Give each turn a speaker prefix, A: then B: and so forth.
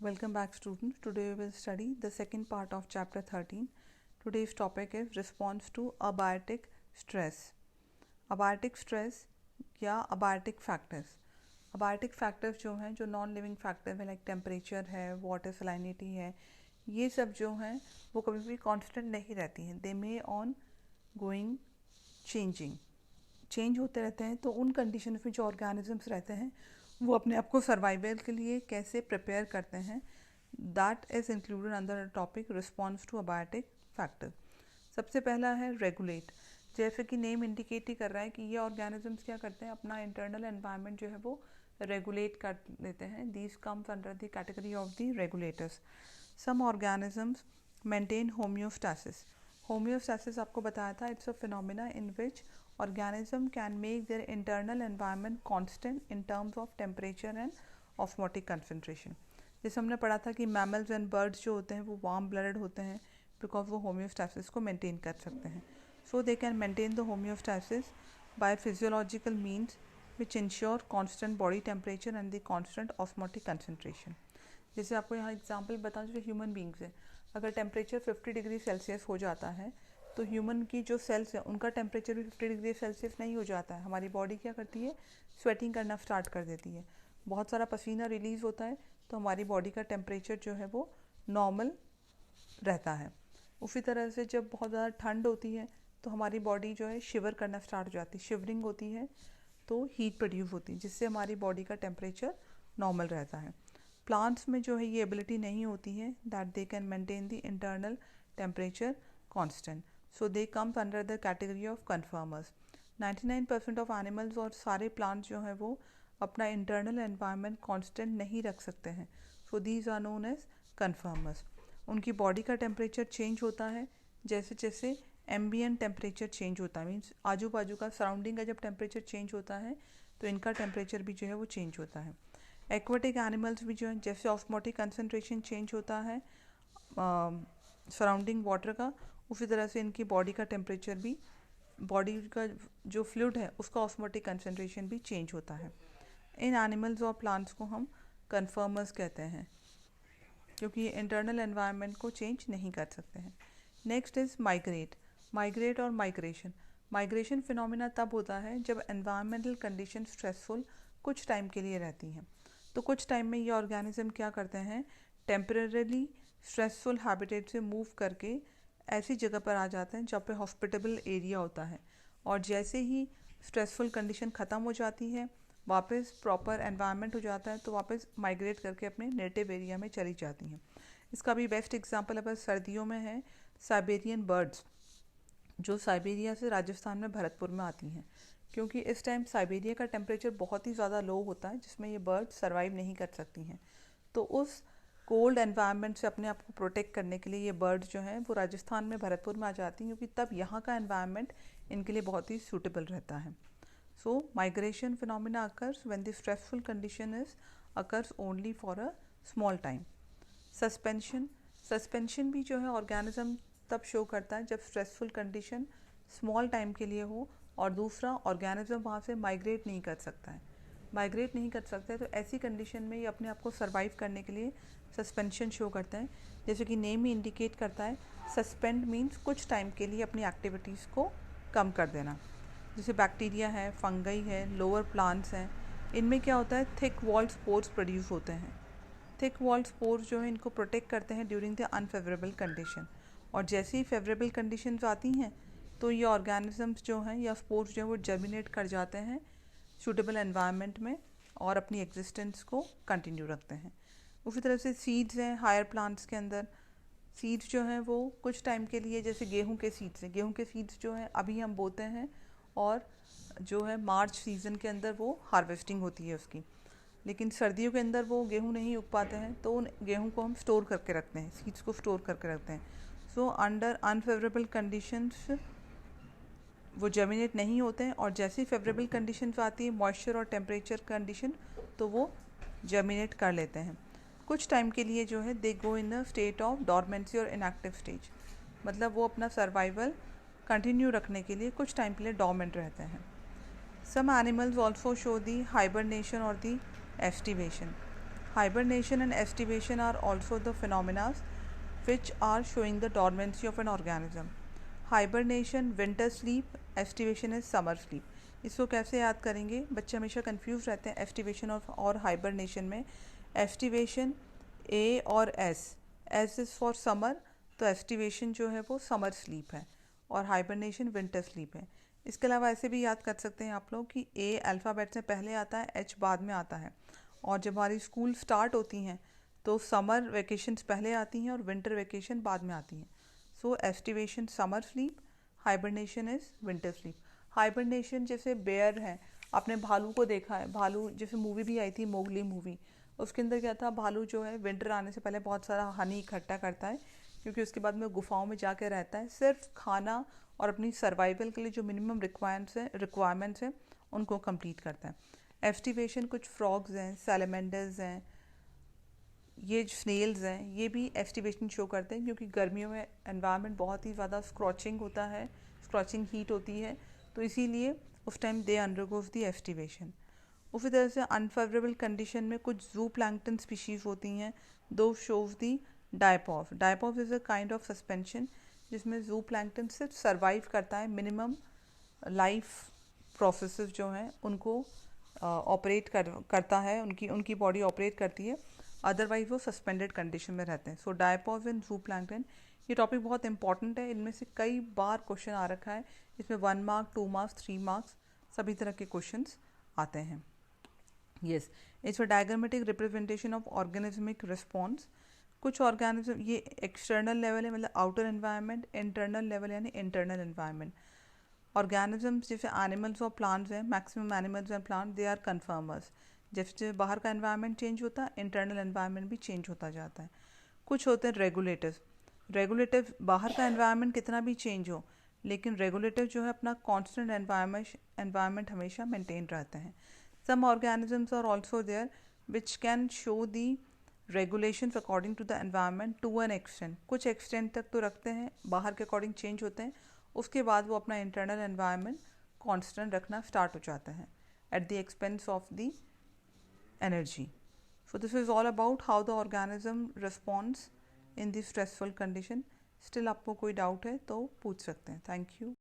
A: Welcome back students. Today we will study the second part of chapter 13. Today's topic is response to abiotic stress. Abiotic stress या abiotic factors. Abiotic factors जो हैं जो non living factor है like temperature है, water सलाइनिटी है, ये सब जो हैं वो कभी भी कांस्टेंट नहीं रहती हैं. दे मे ऑन गोइंग चेंज होते रहते हैं. तो उन कंडीशन में जो ऑर्गेनिजम्स रहते हैं वो अपने आप को सर्वाइवल के लिए कैसे प्रिपेयर करते हैं, that is included under topic response to abiotic factor. सबसे पहला है रेगुलेट. जैसे कि नेम इंडिकेट ही कर रहा है कि ये ऑर्गेनिजम्स क्या करते हैं, अपना इंटरनल एनवायरनमेंट जो है वो रेगुलेट कर लेते हैं. These comes under the category of the regulators. Some organisms maintain homeostasis. Homeostasis आपको बताया था, it's a phenomena in which organism can make their internal environment constant in terms of temperature and osmotic concentration. जैसे हमने पढ़ा था कि mammals and birds जो होते हैं वो warm blooded होते हैं because वो homeostasis को maintain कर सकते हैं. So they can maintain the homeostasis by physiological means which ensure constant body temperature and the constant osmotic concentration. जैसे आपको यहाँ एग्जाम्पल बताऊँ, जो ह्यूमन बींग्स है, अगर टेम्परेचर 50 डिग्री सेल्सियस हो जाता है तो ह्यूमन की जो सेल्स है उनका टेम्परेचर भी 50 डिग्री सेल्सियस नहीं हो जाता है. हमारी बॉडी क्या करती है, स्वेटिंग करना स्टार्ट कर देती है, बहुत सारा पसीना रिलीज़ होता है, तो हमारी बॉडी का टेम्परेचर जो है वो नॉर्मल रहता है. उसी तरह से जब बहुत ज़्यादा ठंड होती है तो हमारी बॉडी जो है शिवर करना स्टार्ट हो जाती है, शिवरिंग होती है तो हीट प्रोड्यूस होती है, जिससे हमारी बॉडी का टेम्परेचर नॉर्मल रहता है. प्लांट्स में जो है ये एबिलिटी नहीं होती है, that they can maintain the internal temperature constant. So they comes under the category of conformers. 99% of animals और सारे प्लांट्स जो हैं वो अपना इंटरनल एनवायरनमेंट कांस्टेंट नहीं रख सकते हैं. So these are known as conformers. उनकी बॉडी का टेम्परेचर चेंज होता है जैसे जैसे एम्बियंट टेम्परेचर चेंज होता है, मीन्स आजू बाजू का सराउंडिंग का जब टेम्परेचर चेंज होता है तो इनका टेम्परेचर भी जो है वो चेंज होता है. एक्वाटिक एनिमल्स भी जो है जैसे ऑस्मोटिक कंसनट्रेशन चेंज होता है सराउंडिंग वाटर का, उसी तरह से इनकी बॉडी का टेम्परेचर भी, बॉडी का जो फ्लूइड है उसका ऑस्मोटिक कंसनट्रेशन भी चेंज होता है. इन एनिमल्स और प्लांट्स को हम कन्फर्मर्स कहते हैं क्योंकि ये इंटरनल एनवायरनमेंट को चेंज नहीं कर सकते हैं. Next is migrate. माइग्रेट और माइग्रेशन. माइग्रेशन फिनोमिना तब होता है जब एनवायरमेंटल कंडीशन स्ट्रेसफुल कुछ टाइम के लिए रहती हैं. तो कुछ टाइम में ये ऑर्गेनिज्म क्या करते हैं, टेम्परेली स्ट्रेसफुल हैबिटेट से मूव करके ऐसी जगह पर आ जाते हैं जहाँ पे हॉस्पिटेबल एरिया होता है, और जैसे ही स्ट्रेसफुल कंडीशन ख़त्म हो जाती है, वापस प्रॉपर एनवायरनमेंट हो जाता है, तो वापस माइग्रेट करके अपने नेटिव एरिया में चली जाती हैं. इसका भी बेस्ट एग्जांपल अगर सर्दियों में है साइबेरियन बर्ड्स, जो साइबेरिया से राजस्थान में भरतपुर में आती हैं, क्योंकि इस टाइम साइबेरिया का टेम्परेचर बहुत ही ज़्यादा लो होता है जिसमें ये बर्ड सर्वाइव नहीं कर सकती हैं. तो उस कोल्ड एनवायरनमेंट से अपने आप को प्रोटेक्ट करने के लिए ये बर्ड्स जो हैं वो राजस्थान में भरतपुर में आ जाती हैं, क्योंकि तब यहाँ का एनवायरनमेंट इनके लिए बहुत ही सूटेबल रहता है. So migration phenomena occurs when the stressful condition is occurs only for a small time. Suspension. Suspension भी जो है ऑर्गेनिज्म तब शो करता है जब स्ट्रेसफुल कंडीशन स्मॉल टाइम के लिए हो और दूसरा ऑर्गेनिज्म वहाँ से माइग्रेट नहीं कर सकता है. माइग्रेट नहीं कर सकता है तो ऐसी कंडीशन में ये अपने आप को सर्वाइव करने के लिए सस्पेंशन शो करता है. जैसे कि नेम ही इंडिकेट करता है, सस्पेंड मीन्स कुछ टाइम के लिए अपनी एक्टिविटीज़ को कम कर देना. जैसे बैक्टीरिया है, फंगई है, लोअर प्लांट्स हैं, इनमें क्या होता है, थिक वॉल्ड स्पोर्स प्रोड्यूस होते हैं. थिक वॉल्ड स्पोर्स जो है इनको प्रोटेक्ट करते हैं ड्यूरिंग द अनफेवरेबल कंडीशन, और जैसे ही फेवरेबल कंडीशंस आती हैं तो ये ऑर्गेनिजम्स जो हैं या स्पोर्स जो है वो जर्मिनेट कर जाते हैं सूटेबल एनवायरनमेंट में और अपनी एग्जिस्टेंस को कंटिन्यू रखते हैं. उसी तरह से सीड्स हैं हायर प्लांट्स के अंदर. सीड्स जो हैं वो कुछ टाइम के लिए, जैसे गेहूं के सीड्स हैं, गेहूं के सीड्स जो हैं अभी हम बोते हैं और जो है मार्च सीज़न के अंदर वो हार्वेस्टिंग होती है उसकी, लेकिन सर्दियों के अंदर वो गेहूं नहीं उग पाते हैं तो उन गेहूं को हम स्टोर करके रखते हैं, सीड्स को स्टोर करके रखते हैं. सो अंडर अनफेवरेबल कंडीशंस वो जर्मिनेट नहीं होते हैं, और जैसे ही फेवरेबल कंडीशंस आती है, मॉइस्चर और टेम्परेचर कंडीशन, तो वो जर्मिनेट कर लेते हैं. कुछ टाइम के लिए जो है दे गो इन अ स्टेट ऑफ डॉर्मेंसी और इनएक्टिव स्टेज, मतलब वो अपना सर्वाइवल कंटिन्यू रखने के लिए कुछ टाइम के लिए डॉर्मेंट रहते हैं. सम एनिमल्स ऑल्सो शो दी हाइबरनेशन और दी aestivation. Hibernation and estivation are also the phenomena which are showing the dormancy of an organism. Hibernation winter sleep, estivation is summer sleep. इसको कैसे याद करेंगे? बच्चे हमेशा कंफ्यूज रहते हैं एस्टिवेशन और हाइबरनेशन में. एस्टिवेशन ए और एस इज़ फॉर समर, तो एस्टिवेशन जो है वो समर स्लीप है और हाइबरनेशन विंटर स्लीप है. इसके अलावा ऐसे भी याद कर सकते हैं आप लोग कि ए अल्फ़ाबेट से पहले आता है, एच बाद में आता है. और जब हमारी स्कूल स्टार्ट होती हैं तो समर वेकेशंस पहले आती हैं और विंटर वेकेशन बाद में आती हैं. So aestivation summer sleep, hibernation is winter sleep. Hibernation जैसे बेयर है, आपने भालू को देखा है. भालू जैसे मूवी भी आई थी, मोगली मूवी, उसके अंदर क्या था, भालू जो है विंटर आने से पहले बहुत सारा हनी इकट्ठा करता है क्योंकि उसके बाद में गुफाओं में जाके रहता है. सिर्फ खाना और अपनी सर्वाइवल के लिए जो मिनिमम रिक्वायरमेंट्स हैं उनको कंप्लीट करता है. एस्टिवेशन कुछ फ्रॉग्स हैं, सैलमेंडर्स हैं, ये स्नेल्स हैं, ये भी एस्टिवेशन शो करते हैं क्योंकि गर्मियों में एनवायरनमेंट बहुत ही ज़्यादा स्क्रॉचिंग होता है, स्क्रॉचिंग हीट होती है, तो इसीलिए उस टाइम दे अंडरगोज दी एस्टिवेशन. उसी तरह से अनफेवरेबल कंडीशन में कुछ जू प्लैंक्टन स्पीशीज़ होती हैं. दो shows the diapause. Diapause is a kind of suspension जिसमें जू प्लैंक्टन सिर्फ सर्वाइव करता है, मिनिमम लाइफ प्रोसेसेस जो हैं उनको ऑपरेट करता है, उनकी बॉडी ऑपरेट करती है, अदरवाइज वो सस्पेंडेड कंडीशन में रहते हैं. सो डायपॉफ इन जू प्लैंक्टन, ये टॉपिक बहुत इंपॉर्टेंट है. इनमें से कई बार क्वेश्चन आ रखा है. इसमें 1 मार्क, 2 मार्क्स, 3 मार्क्स सभी तरह के क्वेश्चंस आते हैं. Yes, it's a diagrammatic representation of organismic response. कुछ ऑर्गेनिज्म ये एक्सटर्नल लेवल है, मतलब आउटर एनवायरनमेंट, इंटरनल लेवल यानी इंटरनल एनवायरनमेंट. ऑर्गेनिजम्स जैसे एनिमल्स और प्लांट्स हैं, maximum animals and plant they are conformers. जैसे बाहर का एनवायरनमेंट चेंज होता है, इंटरनल एनवायरनमेंट भी चेंज होता जाता है. कुछ होते हैं रेगुलेटिव. रेगुलेटिव बाहर का एनवायरनमेंट कितना भी चेंज हो, लेकिन रेगुलेटिव जो है अपना कांस्टेंट एनवायरनमेंट हमेशा मेंटेन रहता है. Some organisms are also there which can show the regulations according to the environment to an extent. कुछ एक्सटेंट तक तो रखते हैं, बाहर के अकॉर्डिंग चेंज होते हैं, उसके बाद वो अपना इंटरनल एनवायरनमेंट कांस्टेंट रखना स्टार्ट हो जाता है at the expense of the energy. So this is all about how the organism responds in the stressful condition. Still आपको कोई डाउट है तो पूछ सकते हैं. Thank you.